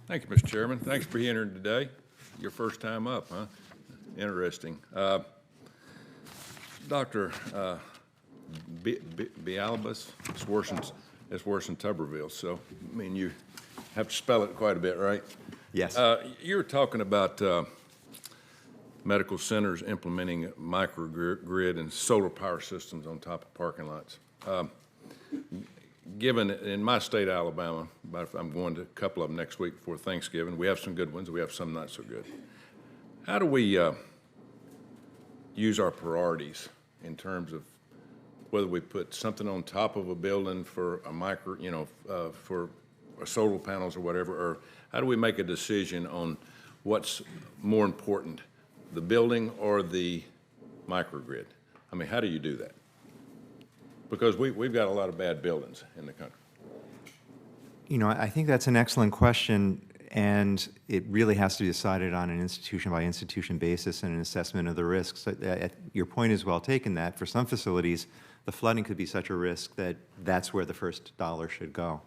Thank you, Mr. Chairman. Thanks for being here today. Your first time up, huh? Interesting. Dr. Bialabas, it's worse than Tuberville, so, I mean, you have to spell it quite a bit, right? Yes. You were talking about medical centers implementing microgrid and solar power systems on top of parking lots. Given in my state, Alabama, but I'm going to a couple of them next week before Thanksgiving. We have some good ones. We have some not so good. How do we use our priorities in terms of whether we put something on top of a building for a for solar panels or whatever, or how do we make a decision on what's more important, the building or the microgrid? I mean, how do you do that? Because we've got a lot of bad buildings in the country. You know, I think that's an excellent question, and it really has to be decided on an institution-by-institution basis and an assessment of the risks. Your point is well taken that for some facilities, the flooding could be such a risk that that's where the first dollar should go.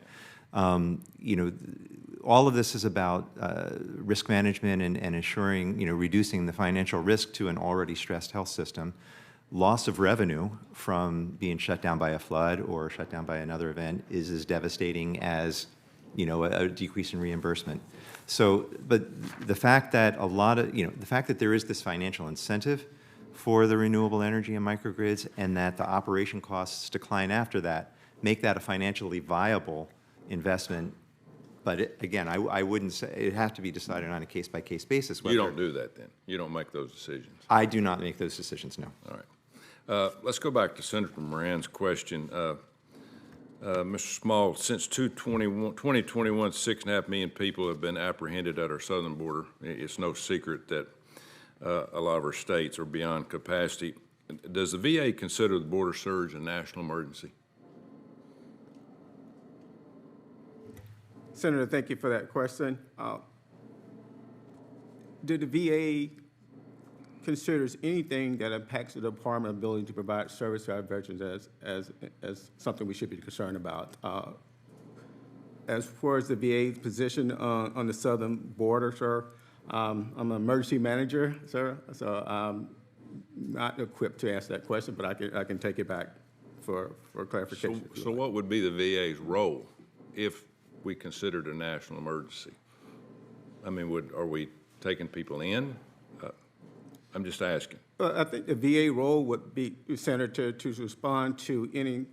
You know, all of this is about risk management and ensuring, you know, reducing the financial risk to an already stressed health system. Loss of revenue from being shut down by a flood or shut down by another event is as devastating as, you know, a decrease in reimbursement. So, but the fact that the fact that there is this financial incentive for the renewable energy and microgrids, and that the operation costs decline after that, make that a financially viable investment. But again, I wouldn't say it has to be decided on a case-by-case basis. You don't do that then? You don't make those decisions? I do not make those decisions, no. All right. Let's go back to Senator Moran's question. Mr. Small, since 2021, 6.5 million people have been apprehended at our southern border. It's no secret that a lot of our states are beyond capacity. Does the VA consider the border surge a national emergency? Senator, thank you for that question. Did the VA considers anything that impacts the department's ability to provide service to our veterans as something we should be concerned about? As far as the VA's position on the southern border, sir, I'm an emergency manager, sir, so I'm not equipped to answer that question, but I can take it back for clarification. So what would be the VA's role if we considered a national emergency? I mean, are we taking people in? I'm just asking. I think the VA role would be, Senator, to respond to any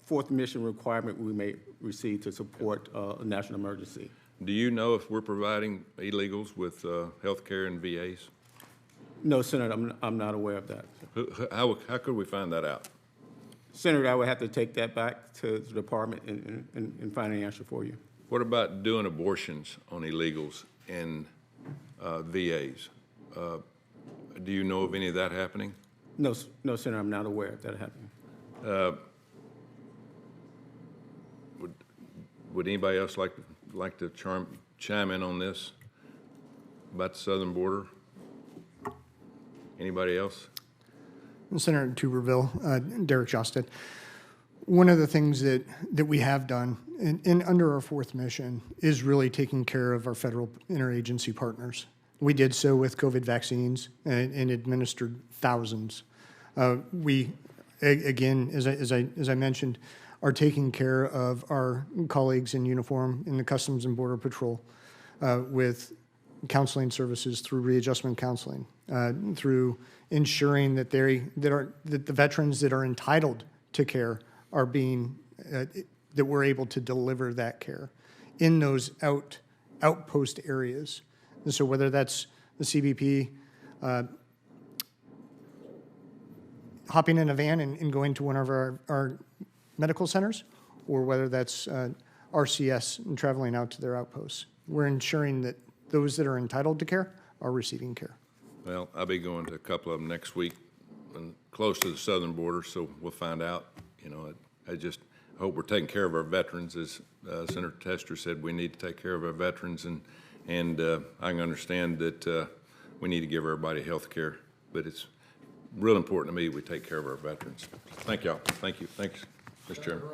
fourth mission requirement we may receive to support a national emergency. Do you know if we're providing illegals with health care and VAs? No, Senator, I'm not aware of that. How could we find that out? Senator, I would have to take that back to the department and find an answer for you. What about doing abortions on illegals in VAs? Do you know of any of that happening? No, Senator, I'm not aware of that happening. Would anybody else like to chime in on this about the southern border? Anybody else? Senator Tuberville, Derek Justin. One of the things that we have done under our fourth mission is really taking care of our federal interagency partners. We did so with COVID vaccines and administered thousands. We, again, as I mentioned, are taking care of our colleagues in uniform in the Customs and Border Patrol with counseling services through readjustment counseling, through ensuring that that the veterans that are entitled to care are being that we're able to deliver that care in those outpost areas. And so whether that's the CBP hopping in a van and going to one of our medical centers, or whether that's RCS and traveling out to their outposts, we're ensuring that those that are entitled to care are receiving care. Well, I'll be going to a couple of them next week and close to the southern border, so we'll find out. You know, I just hope we're taking care of our veterans. As Senator Tester said, we need to take care of our veterans, and I can understand that we need to give everybody health care, but it's real important to me we take care of our veterans. Thank y'all. Thank you. Thanks, Mr. Chairman.